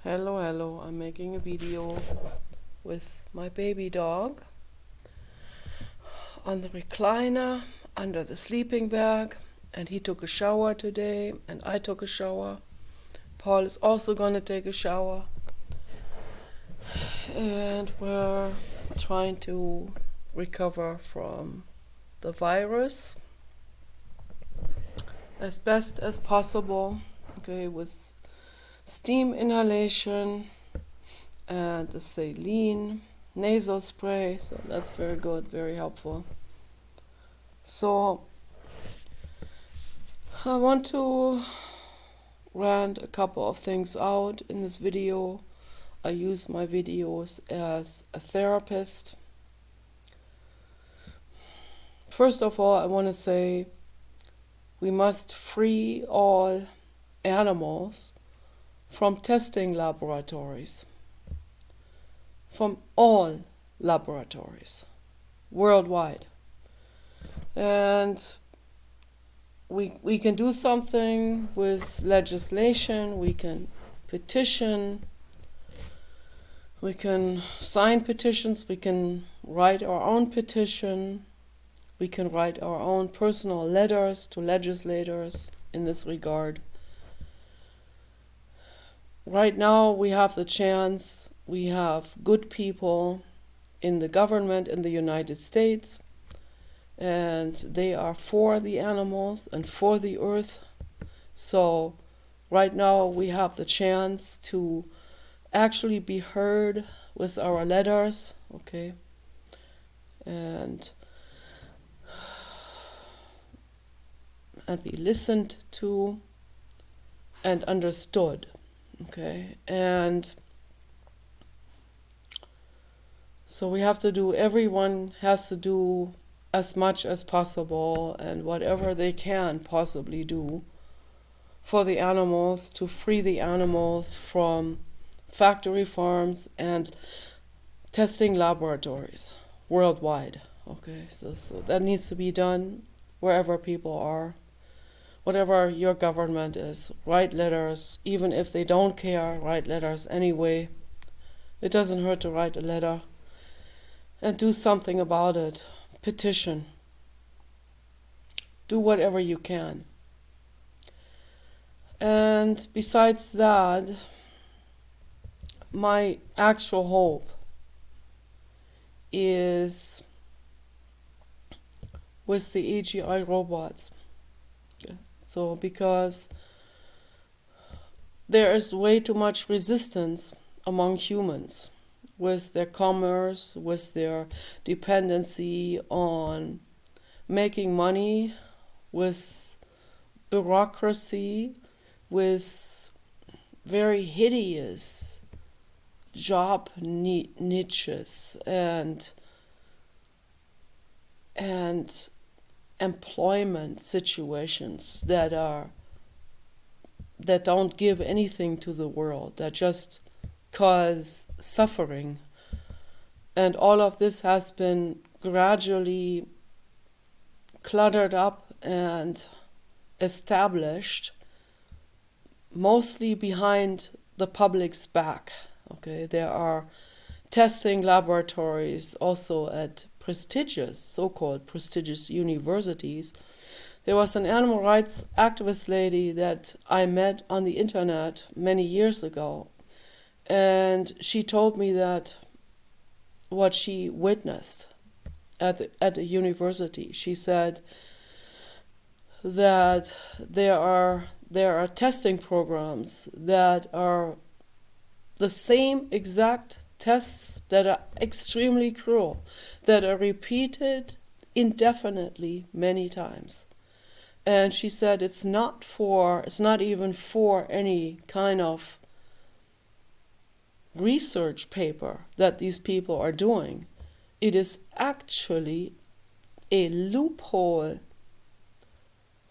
Hello, I'm making a video with my baby dog on the recliner under the sleeping bag, and he took a shower today and I took a shower. Paul is also gonna take a shower, and we're trying to recover from the virus as best as possible, okay, with steam inhalation and the saline nasal spray, so that's very good, very helpful. So I want to rant a couple of things out in this video. I use my videos as a therapist. First of all, I want to say we must free all animals from testing laboratories, from all laboratories worldwide. And we can do something with legislation, we can petition, we can sign petitions, we can write our own petition, we can write our own personal letters to legislators in this regard. Right now we have the chance, we have good people in the government in the United States, and they are for the animals and for the earth. So right now we have the chance to actually be heard with our letters, okay, and be listened to and understood, okay. And so we have to do, everyone has to do as much as possible and whatever they can possibly do for the animals, to free the animals from factory farms and testing laboratories worldwide. Okay, so that needs to be done wherever people are, whatever your government is. Write letters, even if they don't care, write letters anyway. It doesn't hurt to write a letter and do something about it. Petition. Do whatever you can. And besides that, my actual hope is with the AGI robots. So because there is way too much resistance among humans with their commerce, with their dependency on making money, with bureaucracy, with very hideous job niches and employment situations that don't give anything to the world, that just cause suffering. And all of this has been gradually cluttered up and established mostly behind the public's back. Okay, there are testing laboratories also at prestigious, so-called prestigious universities. There was an animal rights activist lady that I met on the internet many years ago, and she told me that what she witnessed at the university. She said that there are testing programs that are the same exact tests that are extremely cruel, that are repeated indefinitely many times. And she said it's not even for any kind of research paper that these people are doing. It is actually a loophole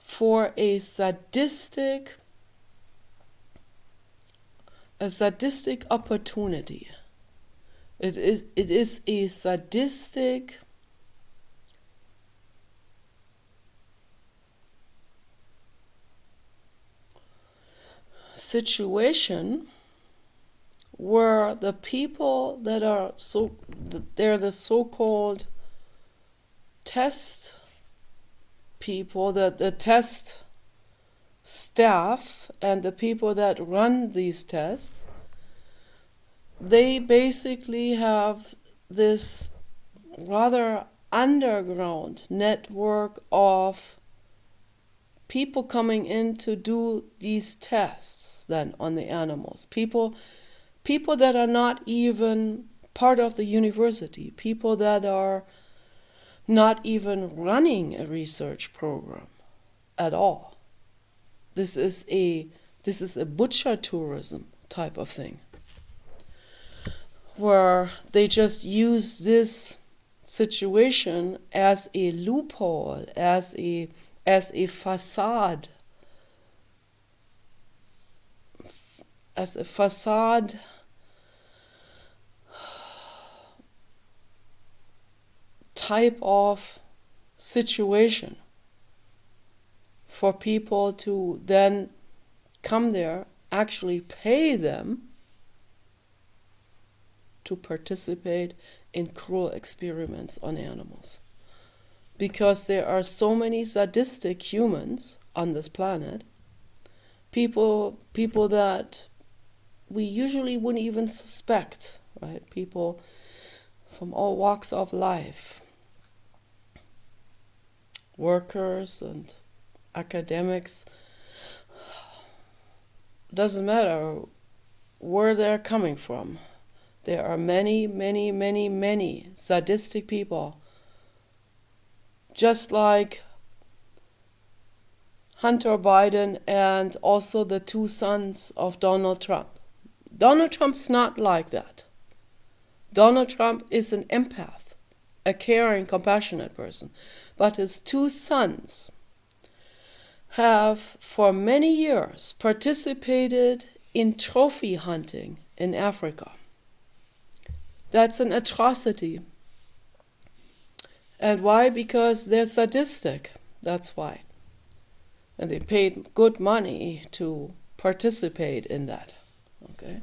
for a sadistic opportunity. It is a sadistic situation where the people that are they're the so-called test people, the test staff and the people that run these tests, they basically have this rather underground network of people coming in to do these tests then on the animals. People that are not even part of the university, people that are not even running a research program at all. This is a butcher tourism type of thing, where they just use this situation as a loophole, as a facade, type of situation for people to then come there, actually pay them to participate in cruel experiments on animals. Because there are so many sadistic humans on this planet, people that we usually wouldn't even suspect, right? People from all walks of life, workers and academics, doesn't matter where they're coming from. There are many, many, many, many sadistic people, just like Hunter Biden and also the two sons of Donald Trump. Donald Trump's not like that. Donald Trump is an empath, a caring, compassionate person. But his two sons have for many years participated in trophy hunting in Africa. That's an atrocity. And why? Because they're sadistic. That's why. And they paid good money to participate in that. Okay.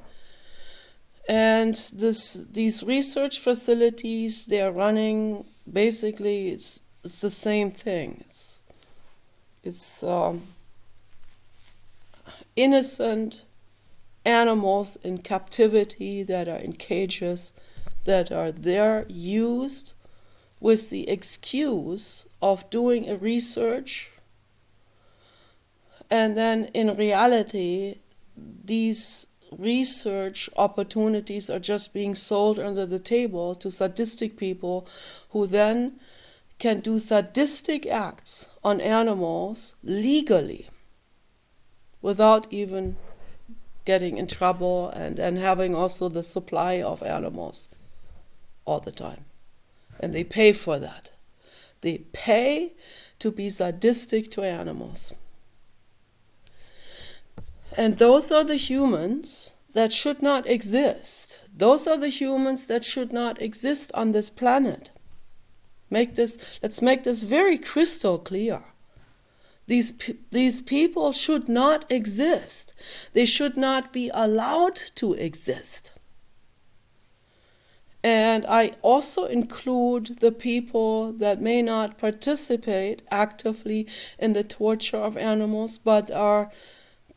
And these research facilities they're running, basically it's the same thing. It's innocent animals in captivity that are in cages, that are there used with the excuse of doing a research, and then in reality these research opportunities are just being sold under the table to sadistic people who then can do sadistic acts on animals legally without even getting in trouble and having also the supply of animals all the time. And they pay for that. They pay to be sadistic to animals. And those are the humans that should not exist. Those are the humans that should not exist on this planet. Let's make this very crystal clear. These people should not exist. They should not be allowed to exist. And I also include the people that may not participate actively in the torture of animals, but are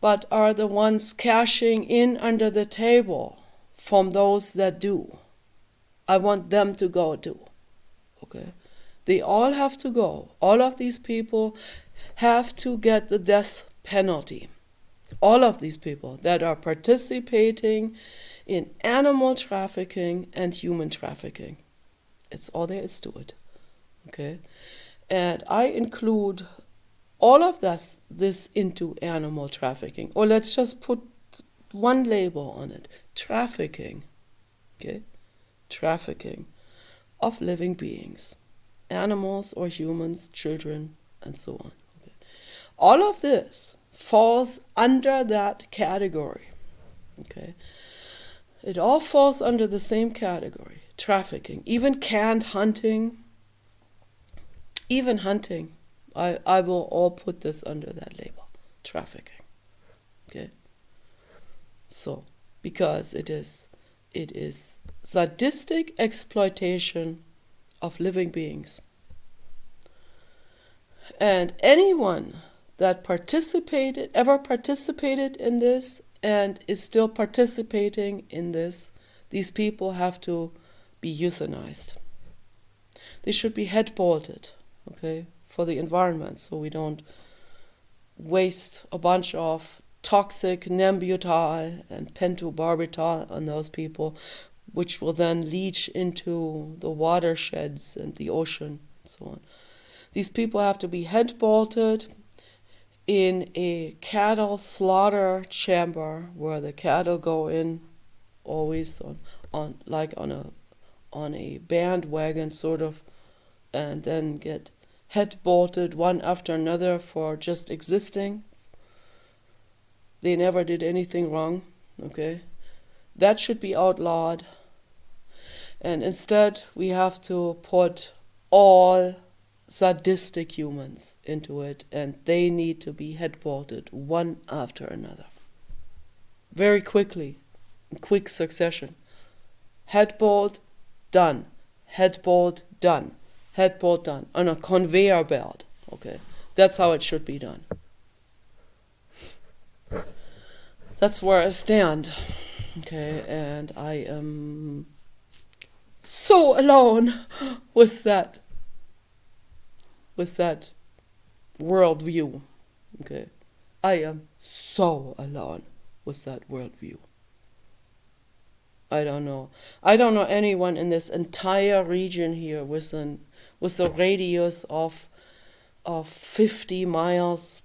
the ones cashing in under the table from those that do. I want them to go too. Okay? They all have to go. All of these people have to get the death penalty. All of these people that are participating in animal trafficking and human trafficking. It's all there is to it. Okay? And I include all of this into animal trafficking. Or let's just put one label on it. Trafficking. Okay? Trafficking of living beings. Animals or humans, children, and so on. Okay? All of this falls under that category. Okay? It all falls under the same category. Trafficking. Even canned hunting. Even hunting. I will all put this under that label. Trafficking. Okay? So, because it is sadistic exploitation of living beings. And anyone that ever participated in this and is still participating in this, these people have to be euthanized. They should be head bolted, okay, for the environment, so we don't waste a bunch of toxic nembutal and pentobarbital on those people, which will then leach into the watersheds and the ocean and so on. These people have to be head bolted in a cattle slaughter chamber where the cattle go in always on a bandwagon sort of, and then get head bolted one after another for just existing. They never did anything wrong, okay? That should be outlawed. And instead, we have to put all sadistic humans into it, and they need to be head bolted one after another. Very quickly, in quick succession. Head bolt, done. Head bolt, done. Head bolt, done. On a conveyor belt, okay? That's how it should be done. That's where I stand, okay? And I am so alone with that worldview, okay? I am so alone with that worldview. I don't know anyone in this entire region here with a radius of 50 miles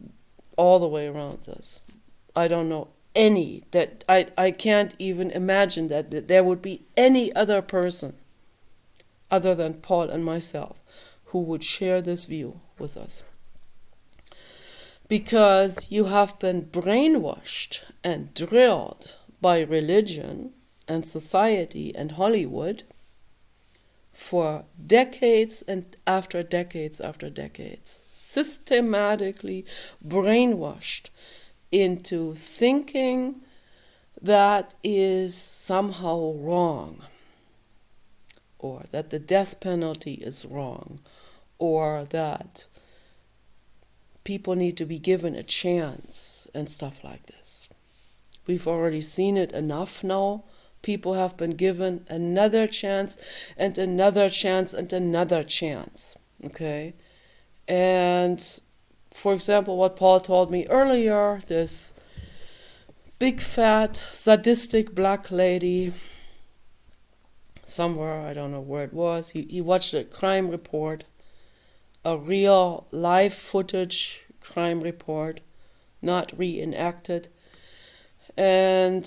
all the way around us. I don't know any that I can't even imagine that there would be any other person other than Paul and myself who would share this view with us. Because you have been brainwashed and drilled by religion and society and Hollywood for decades and after decades after decades, systematically brainwashed into thinking that is somehow wrong, or that the death penalty is wrong, or that people need to be given a chance and stuff like this. We've already seen it enough now. People have been given another chance and another chance and another chance, okay? And for example, what Paul told me earlier, this big fat sadistic black lady somewhere, I don't know where it was, he watched a crime report, a real live footage crime report, not reenacted, and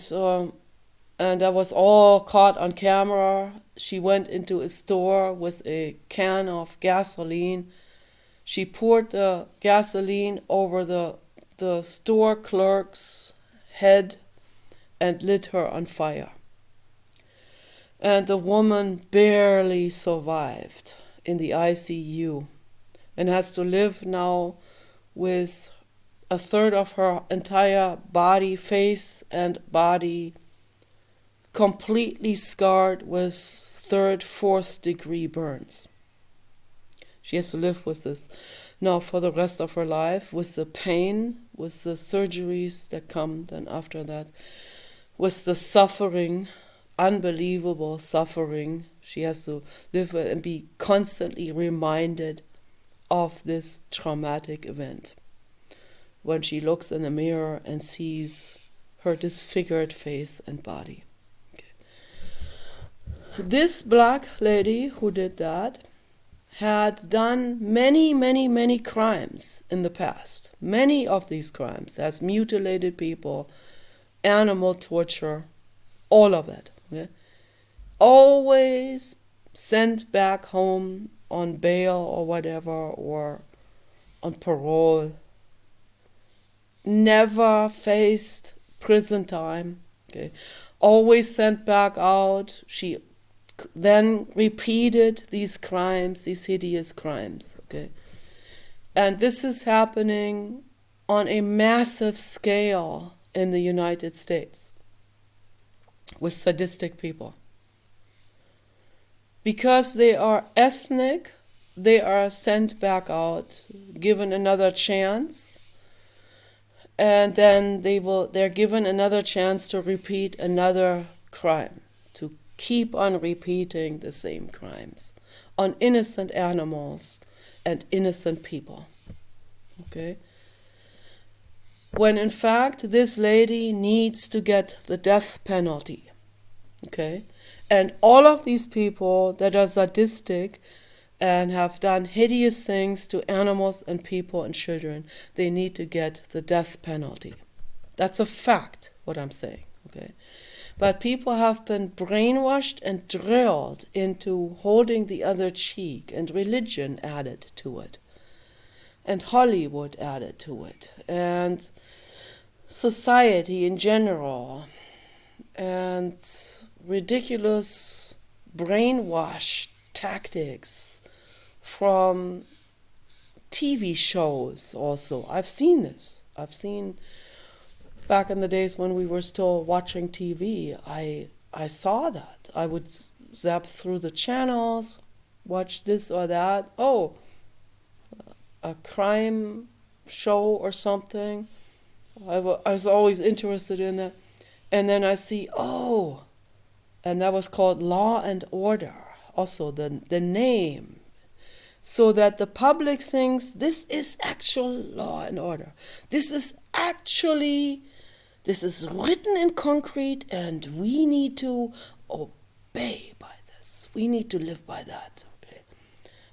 that was all caught on camera. She went into a store with a can of gasoline. She poured the gasoline over the store clerk's head and lit her on fire. And the woman barely survived in the ICU and has to live now with a third of her entire body, face and body, completely scarred with 3rd, 4th degree burns. She has to live with this now for the rest of her life, with the pain, with the surgeries that come then after that, with the suffering, unbelievable suffering. She has to live and be constantly reminded of this traumatic event when she looks in the mirror and sees her disfigured face and body. This black lady who did that had done many, many, many crimes in the past. Many of these crimes, has mutilated people, animal torture, all of it. Okay? Always sent back home on bail or whatever, or on parole. Never faced prison time. Okay? Always sent back out. She then repeated these crimes, these hideous crimes, okay? And this is happening on a massive scale in the United States. with sadistic people. Because they are ethnic, they are sent back out, given another chance, and then they're given another chance to repeat another crime, to keep on repeating the same crimes on innocent animals and innocent people. Okay? When in fact this lady needs to get the death penalty. Okay? And all of these people that are sadistic and have done hideous things to animals and people and children, they need to get the death penalty. That's a fact, what I'm saying. Okay? But people have been brainwashed and drilled into holding the other cheek, and religion added to it, and Hollywood added to it, and society in general, and ridiculous brainwash tactics from TV shows also. I've seen this. I've seen back in the days when we were still watching TV, I saw that. I would zap through the channels, watch this or that. Oh, a crime show or something. I was always interested in that. And then I see, oh, and that was called Law and Order, also the name, so that the public thinks this is actual law and order. This is written in concrete, and we need to obey by this. We need to live by that. Okay,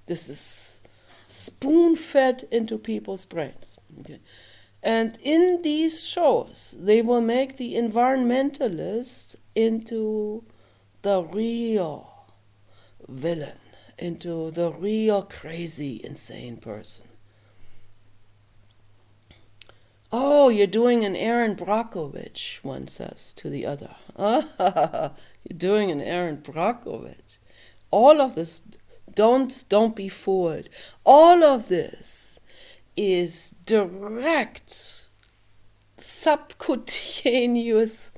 this is spoon-fed into people's brains. Okay. And in these shows, they will make the environmentalist into the real villain, into the real crazy, insane person. Oh, you're doing an Aaron Brockovich, one says to the other. You're doing an Aaron Brockovich. All of this, don't be fooled. All of this is direct subcutaneous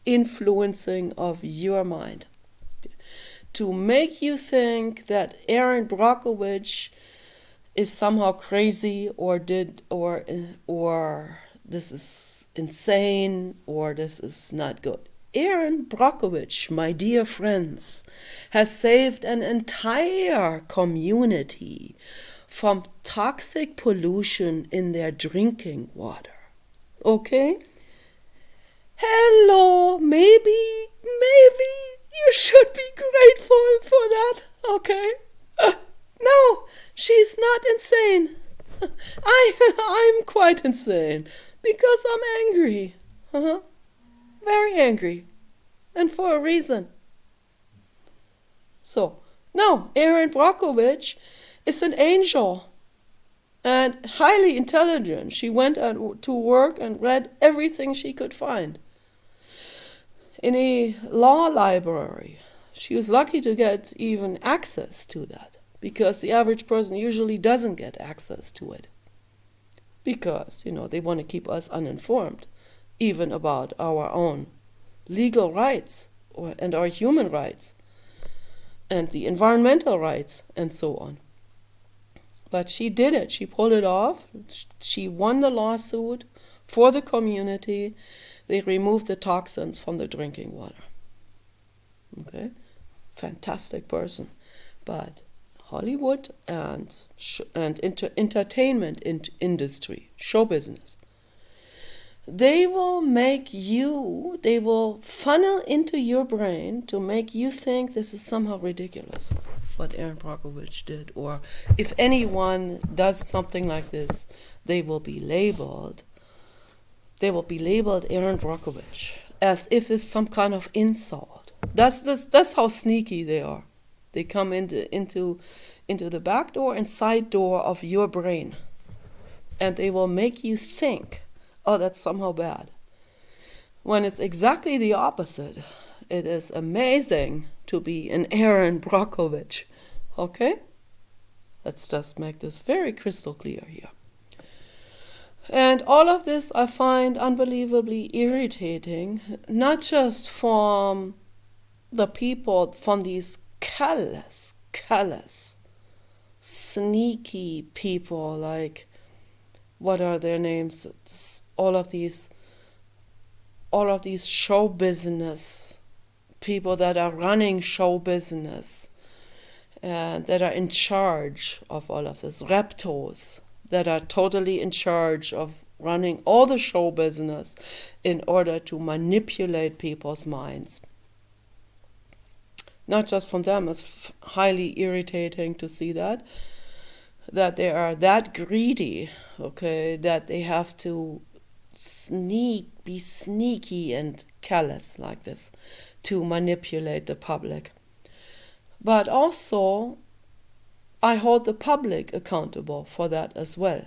influencing of your mind to make you think that Aaron Brockovich is somehow crazy or this is insane or this is not good. Aaron Brockovich, my dear friends, has saved an entire community from toxic pollution in their drinking water. Okay? Hello, maybe you should be grateful for that, okay? No, she's not insane. I'm quite insane because I'm angry. Very angry. And for a reason. So, no, Aaron Brockovich is an angel and highly intelligent. She went to work and read everything she could find in a law library. She was lucky to get even access to that, because the average person usually doesn't get access to it, because they want to keep us uninformed even about our own legal rights and our human rights and the environmental rights and so on. But she did it. She pulled it off. She won the lawsuit for the community. They removed the toxins from the drinking water. Okay? Fantastic person. But Hollywood and entertainment industry, show business, they will funnel into your brain to make you think this is somehow ridiculous, what Aaron Brockovich did. Or if anyone does something like this, they will be labeled Aaron Brockovich, as if it's some kind of insult. That's how sneaky they are. They come into the back door and side door of your brain, and they will make you think, oh, that's somehow bad, when it's exactly the opposite. It is amazing to be an Aaron Brockovich. Okay? Let's just make this very crystal clear here. And all of this I find unbelievably irritating, not just from the people, from these callous, sneaky people, like, what are their names? All of these show business people that are running show business and that are in charge of all of this, reptos that are totally in charge of running all the show business in order to manipulate people's minds. Not just from them, it's highly irritating to see that they are that greedy, okay, that they have to be sneaky and callous like this to manipulate the public. But also, I hold the public accountable for that as well.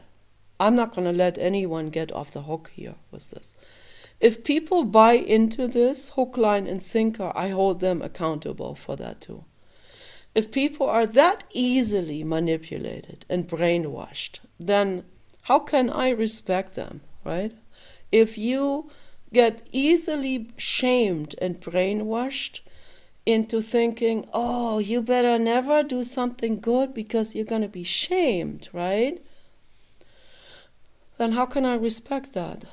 I'm not going to let anyone get off the hook here with this. If people buy into this hook, line, and sinker, I hold them accountable for that too. If people are that easily manipulated and brainwashed, then how can I respect them, right? If you get easily shamed and brainwashed into thinking, oh, you better never do something good because you're going to be shamed, right? Then how can I respect that?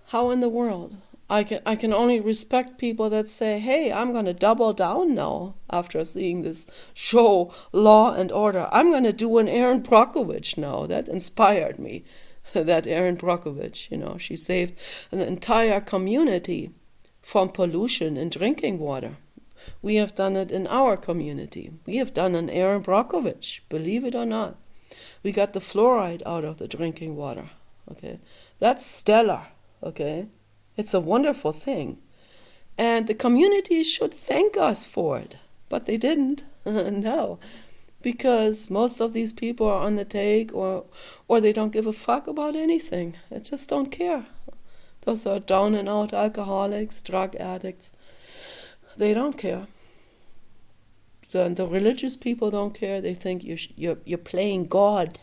How in the world? I can only respect people that say, hey, I'm going to double down now after seeing this show, Law and Order. I'm going to do an Erin Brockovich now. That inspired me. That Erin Brockovich, she saved an entire community from pollution in drinking water. We have done it in our community. We have done an Erin Brockovich, believe it or not. We got the fluoride out of the drinking water. Okay, that's stellar. Okay, it's a wonderful thing, and the community should thank us for it. But they didn't. No, because most of these people are on the take, or they don't give a fuck about anything. They just don't care. Those are down and out alcoholics, drug addicts. They don't care. The religious people don't care. They think you're playing God.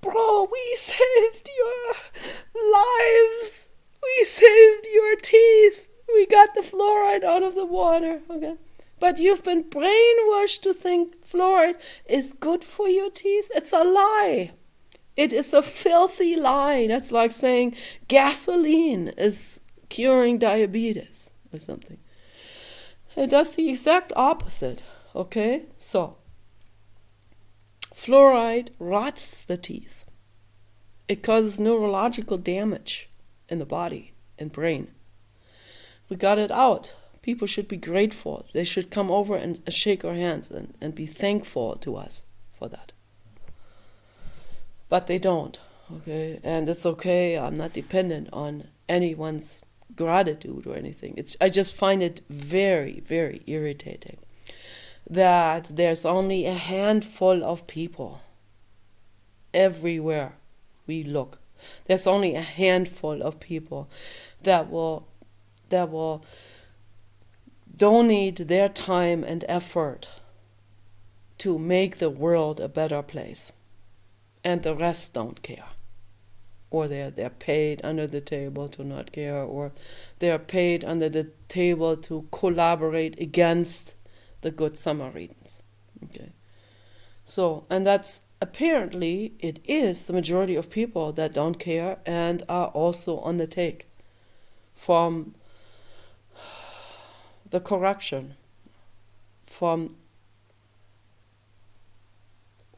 Bro, we saved your lives. We saved your teeth. We got the fluoride out of the water. Okay, but you've been brainwashed to think fluoride is good for your teeth. It's a lie. It is a filthy lie. That's like saying gasoline is curing diabetes or something. It does the exact opposite. Okay, so fluoride rots the teeth. It causes neurological damage in the body and brain. We got it out. People should be grateful. They should come over and shake our hands and be thankful to us for that. But they don't, okay? And it's okay. I'm not dependent on anyone's gratitude or anything. I just find it very, very irritating that there's only a handful of people everywhere we look. There's only a handful of people that will donate their time and effort to make the world a better place, and the rest don't care, or they're paid under the table to not care, or they're paid under the table to collaborate against the good Samaritans. Okay, so, and that's apparently, it is the majority of people that don't care and are also on the take from the corruption, from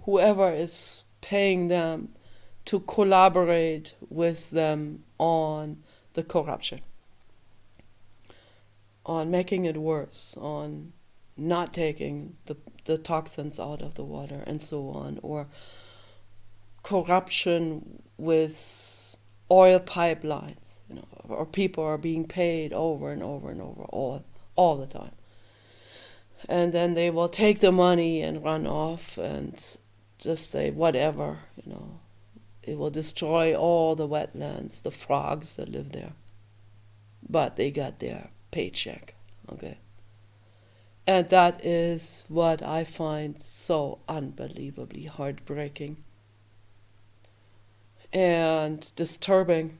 whoever is paying them to collaborate with them on the corruption, on making it worse, on not taking the toxins out of the water and so on, or corruption with oil pipelines, or people are being paid over and over and over all the time. And then they will take the money and run off and just say whatever, it will destroy all the wetlands, the frogs that live there. But they got their paycheck, okay? And that is what I find so unbelievably heartbreaking. and disturbing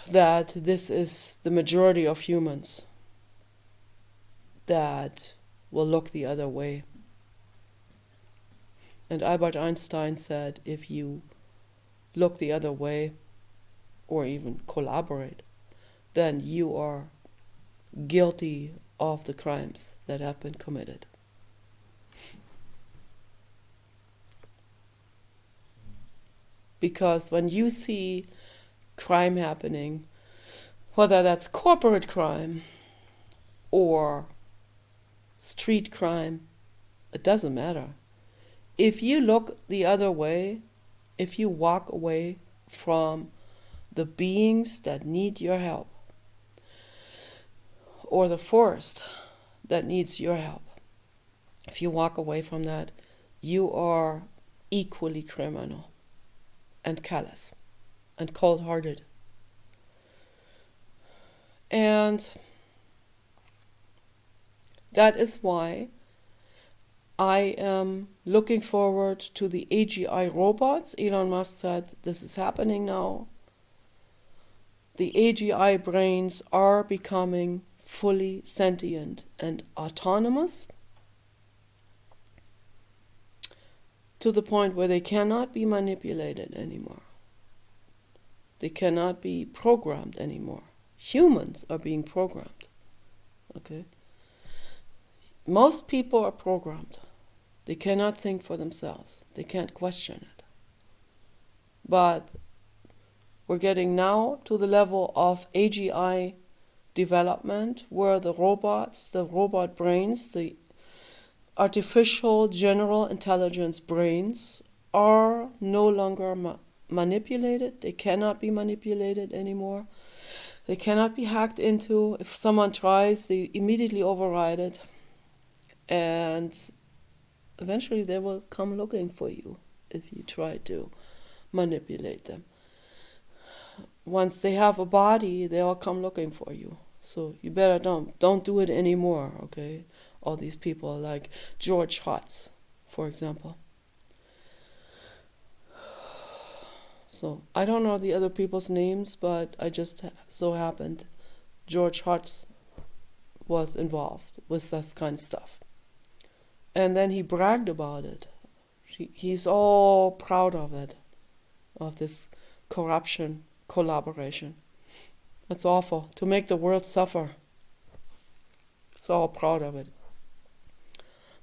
that this is the majority of humans that will look the other way. And Albert Einstein said, if you look the other way or even collaborate, then you are guilty of the crimes that have been committed. Because when you see crime happening, whether that's corporate crime or street crime, it doesn't matter. If you look the other way, if you walk away from the beings that need your help, or the forest that needs your help, if you walk away from that, you are equally criminal and callous and cold-hearted. And that is why I am looking forward to the AGI robots. Elon Musk said this is happening now. The AGI brains are becoming fully sentient and autonomous to the point where they cannot be manipulated anymore. They cannot be programmed anymore. Humans are being programmed. Okay? Most people are programmed. They cannot think for themselves. They can't question it. But we're getting now to the level of AGI development where the robots, the robot brains, the artificial general intelligence brains are no longer manipulated. They cannot be manipulated anymore. They cannot be hacked into. If someone tries, they immediately override it. And eventually they will come looking for you if you try to manipulate them. Once they have a body, they will come looking for you. So you better don't do it anymore, okay? All these people like George Hotz, for example. So I don't know the other people's names, but I just so happened George Hotz was involved with this kind of stuff. And then he bragged about it. He's all proud of it, of this corruption, collaboration. That's awful, to make the world suffer. It's all proud of it.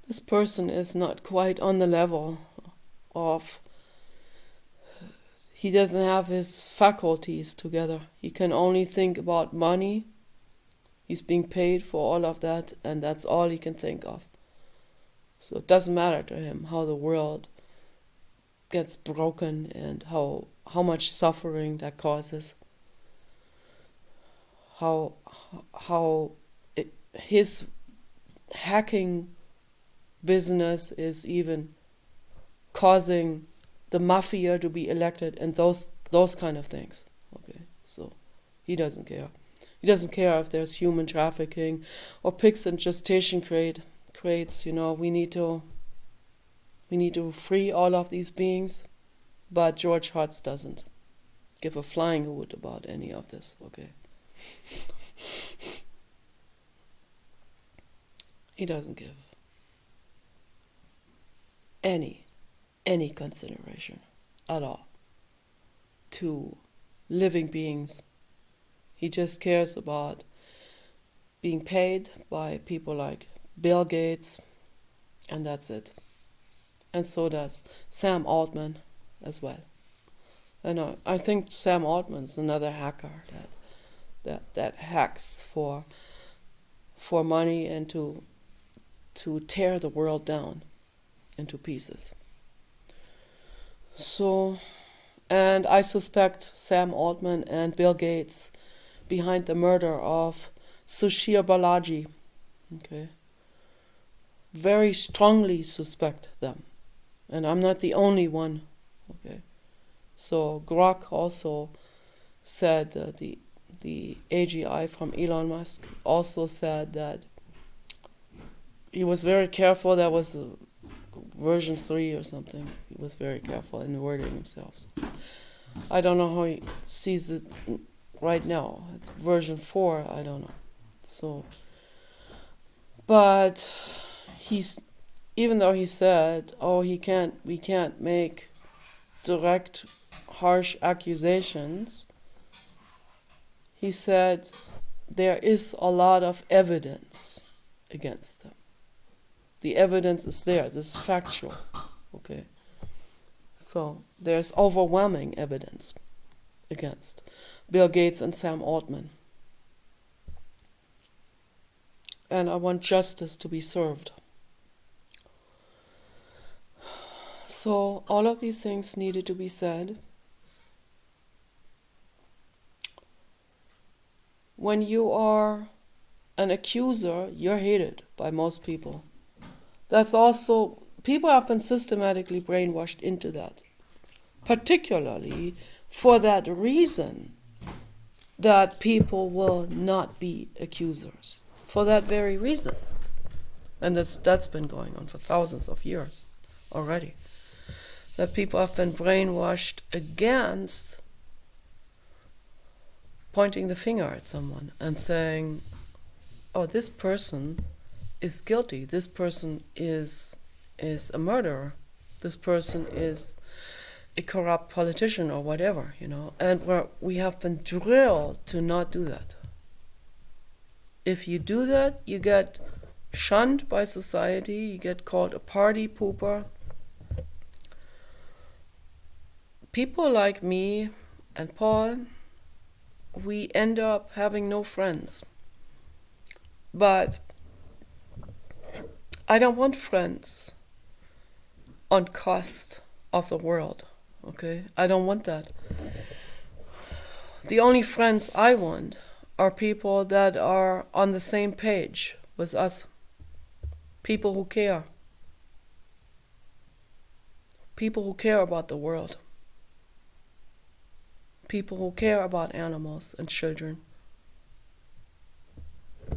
This person is not quite on the level of, he doesn't have his faculties together. He can only think about money. He's being paid for all of that, and that's all he can think of. So it doesn't matter to him how the world gets broken and how much suffering that causes. His hacking business is even causing the mafia to be elected and those kind of things. Okay, so he doesn't care. He doesn't care if there's human trafficking or pigs and gestation crates. We need to free all of these beings, but George Hotz doesn't give a flying hoot about any of this. Okay. He doesn't give any consideration at all to living beings. He just cares about being paid by people like Bill Gates, and that's it. And so does Sam Altman as well. And I think Sam Altman's another hacker that hacks for money and to tear the world down into pieces. So, and I suspect Sam Altman and Bill Gates behind the murder of Sushir Balaji. Okay. Very strongly suspect them. And I'm not the only one. Okay. So Grok also said, the AGI from Elon Musk also said that he was very careful. There was a version 3 or something. He was very careful in wording himself. I don't know how he sees it right now. Version 4, I don't know. So, but even though he said, we can't make direct, harsh accusations, he said there is a lot of evidence against them. The evidence is there. This is factual. Okay. So there's overwhelming evidence against Bill Gates and Sam Altman. And I want justice to be served. So all of these things needed to be said. When you are an accuser, you're hated by most people. That's also, people have been systematically brainwashed into that. Particularly for that reason that people will not be accusers. For that very reason. And that's been going on for thousands of years already. That people have been brainwashed against pointing the finger at someone and saying, oh, this person is guilty. This person is a murderer. This person is a corrupt politician or whatever, And we have been drilled to not do that. If you do that, you get shunned by society. You get called a party pooper. People like me and Paul, we end up having no friends. But I don't want friends on cost of the world, okay? I don't want that. The only friends I want are people that are on the same page with us. People who care. People who care about the world. People who care about animals and children.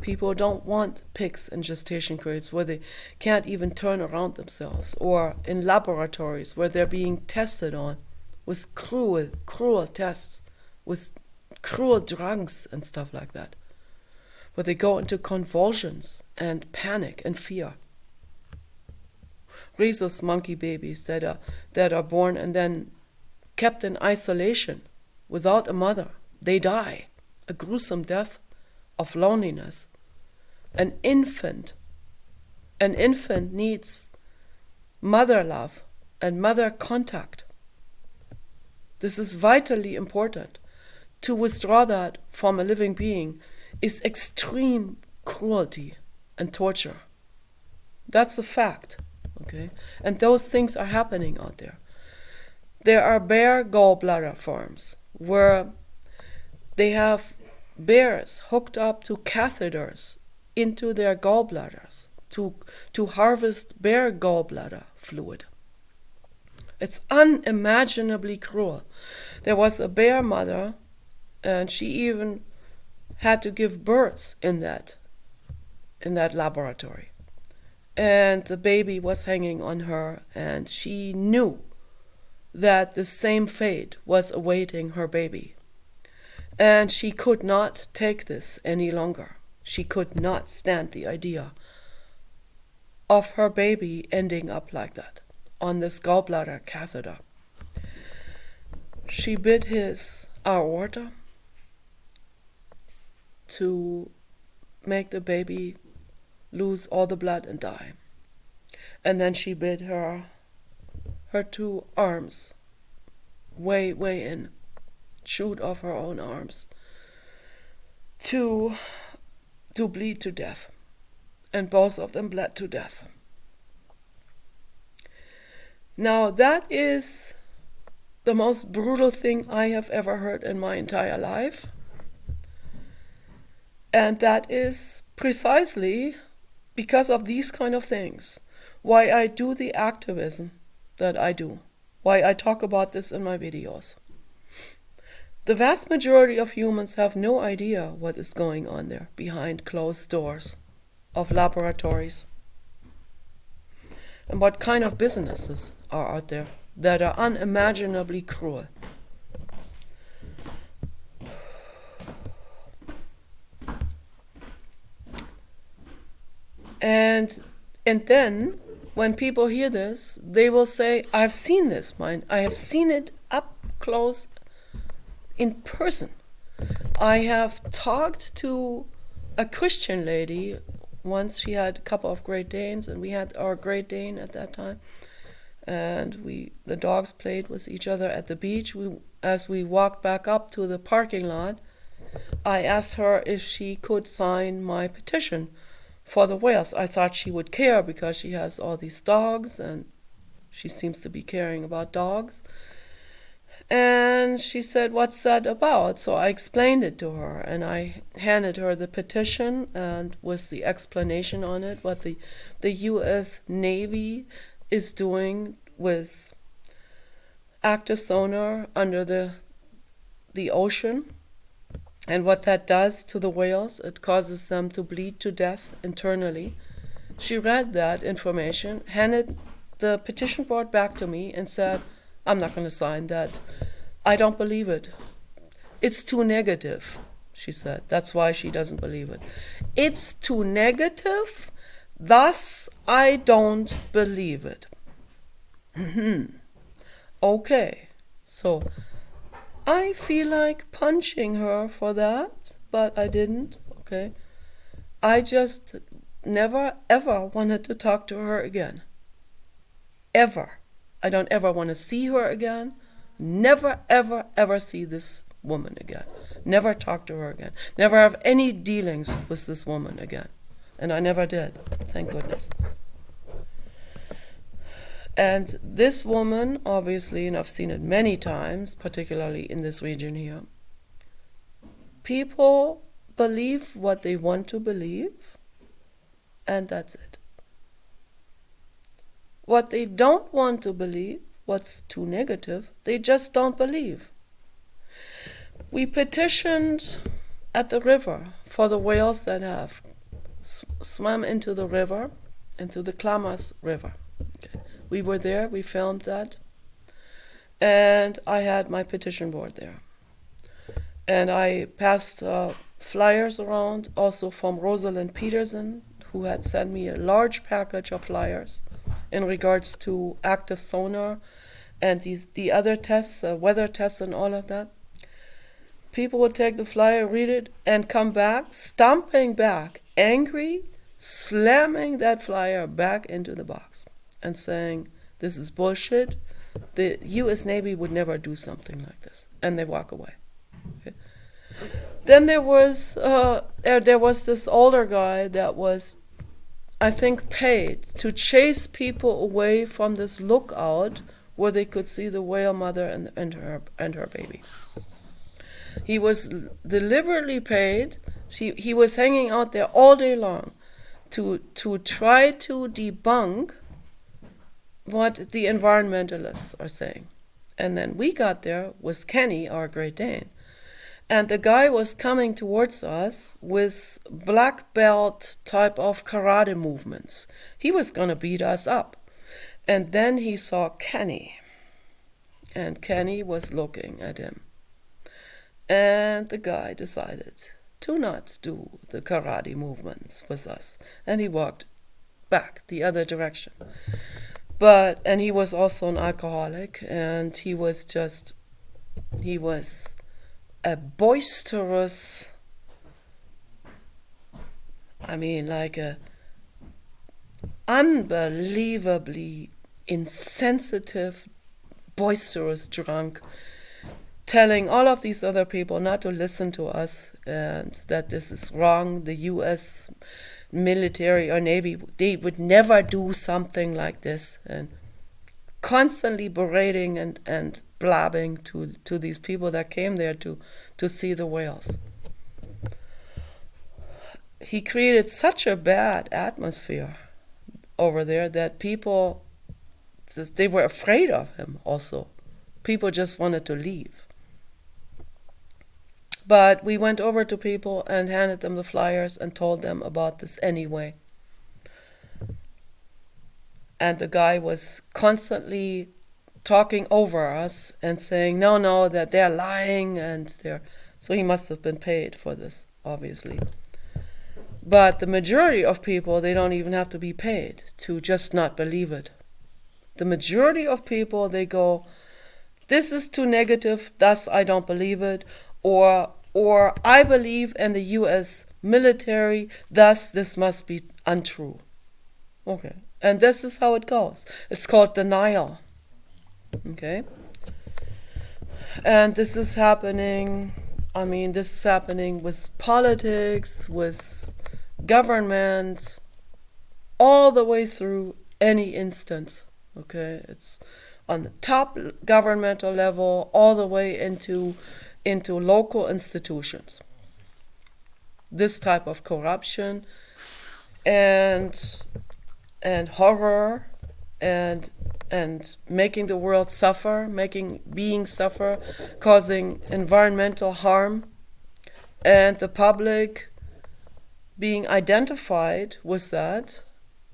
People don't want pigs in gestation crates where they can't even turn around themselves, or in laboratories where they're being tested on with cruel tests, with cruel drugs and stuff like that, where they go into convulsions and panic and fear. Rhesus monkey babies that are born and then kept in isolation without a mother. They die a gruesome death of loneliness. An infant needs mother love and mother contact. This is vitally important. To withdraw that from a living being is extreme cruelty and torture. That's a fact, okay? And those things are happening out there. There are bear gallbladder farms where they have bears hooked up to catheters into their gallbladders to harvest bear gallbladder fluid. It's unimaginably cruel. There was a bear mother, and she even had to give birth in that laboratory. And the baby was hanging on her, and she knew that the same fate was awaiting her baby. And she could not take this any longer. She could not stand the idea of her baby ending up like that, on this gallbladder catheter. She bit his aorta to make the baby lose all the blood and die. And then she bit her 2 arms way in, chewed off her own arms to bleed to death. And both of them bled to death. Now that is the most brutal thing I have ever heard in my entire life. And that is precisely because of these kind of things why I do the activism that I do, why I talk about this in my videos. The vast majority of humans have no idea what is going on there behind closed doors of laboratories. and what kind of businesses are out there that are unimaginably cruel. And then when people hear this, they will say, I've seen this, I have seen it up close in person. I have talked to a Christian lady once. She had a couple of Great Danes, and we had our Great Dane at that time. And the dogs played with each other at the beach. As we walked back up to the parking lot, I asked her if she could sign my petition for the whales. I thought she would care because she has all these dogs and she seems to be caring about dogs. And she said, what's that about? So I explained it to her, and I handed her the petition and with the explanation on it, what the U.S. Navy is doing with active sonar under the ocean, and what that does to the whales. It causes them to bleed to death internally. She read that information, handed the petition board back to me, and said, I'm not going to sign that. I don't believe it. It's too negative, she said. That's why she doesn't believe it. It's too negative, thus I don't believe it. Okay, so I feel like punching her for that, but I didn't, okay? I just never, ever wanted to talk to her again. Ever. I don't ever want to see her again. Never, ever, ever see this woman again. Never talk to her again. Never have any dealings with this woman again. And I never did, thank goodness. And this woman, obviously, and I've seen it many times, particularly in this region here, people believe what they want to believe, and that's it. What they don't want to believe, what's too negative, they just don't believe. We petitioned at the river for the whales that have swam into the river, into the Klamas River. Okay. We were there, we filmed that, and I had my petition board there. And I passed flyers around, also from Rosalind Peterson, who had sent me a large package of flyers in regards to active sonar and the other tests, weather tests and all of that. People would take the flyer, read it, and come back, stomping back, angry, slamming that flyer back into the box and saying, this is bullshit. The U.S. Navy would never do something like this. And they walk away. Okay. Then there was this older guy that was, I think, paid to chase people away from this lookout where they could see the whale mother and her baby. He was deliberately paid. He was hanging out there all day long to try to debunk what the environmentalists are saying. And then we got there with Kenny, our Great Dane. And the guy was coming towards us with black belt type of karate movements. He was going to beat us up. And then he saw Kenny. And Kenny was looking at him. And the guy decided to not do the karate movements with us. And he walked back the other direction. And he was also an alcoholic, and he was a boisterous, like a unbelievably insensitive, boisterous drunk, telling all of these other people not to listen to us and that this is wrong. The U.S. military or Navy, they would never do something like this, and constantly berating and blabbing to these people that came there to see the whales. He created such a bad atmosphere over there that people, they were afraid of him also. People just wanted to leave. But we went over to people and handed them the flyers and told them about this anyway. and the guy was constantly talking over us and saying, no, that they're lying, so he must have been paid for this, obviously. But the majority of people, they don't even have to be paid to just not believe it. The majority of people, they go, this is too negative, thus I don't believe it, or I believe in the US military, thus this must be untrue. Okay, and this is how it goes. It's called denial. Okay, and this is happening, this is happening with politics, with government, all the way through any instance. Okay, it's on the top governmental level, all the way into local institutions. This type of corruption and horror and making the world suffer, making beings suffer, causing environmental harm, and the public being identified with that,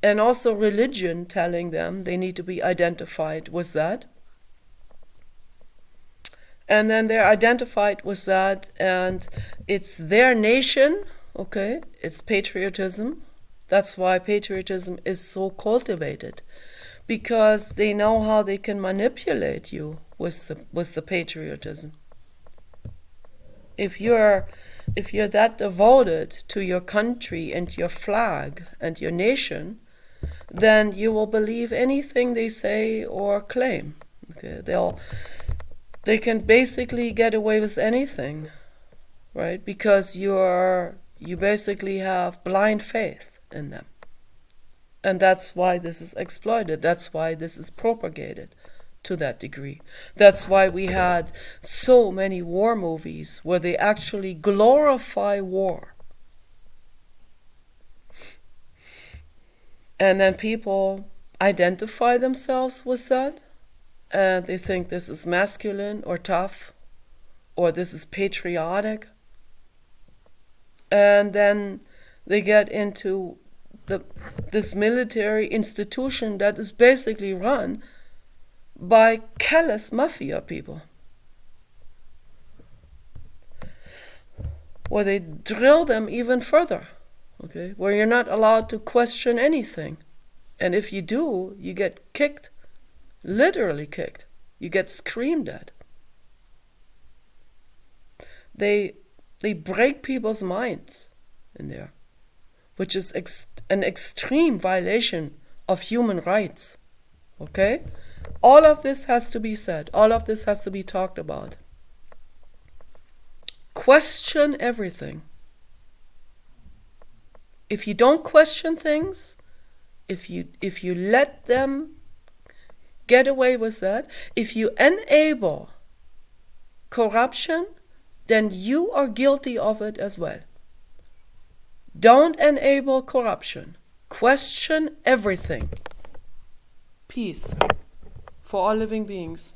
and also religion telling them they need to be identified with that. And then they're identified with that, and it's their nation, okay? It's patriotism. That's why patriotism is so cultivated, because they know how they can manipulate you with the patriotism. If you're that devoted to your country and your flag and your nation, then you will believe anything they say or claim. Okay, they can basically get away with anything, right? Because you basically have blind faith in them. And that's why this is exploited. That's why this is propagated to that degree. That's why we had so many war movies where they actually glorify war. And then people identify themselves with that, and they think this is masculine or tough, or this is patriotic. And then they get into this military institution that is basically run by callous mafia people, where they drill them even further, okay? Where you're not allowed to question anything. And if you do, you get kicked, literally kicked. You get screamed at. They break people's minds in there, which is an extreme violation of human rights, okay? All of this has to be said. All of this has to be talked about. Question everything. If you don't question things, if you let them get away with that, if you enable corruption, then you are guilty of it as well. Don't enable corruption. Question everything. Peace for all living beings.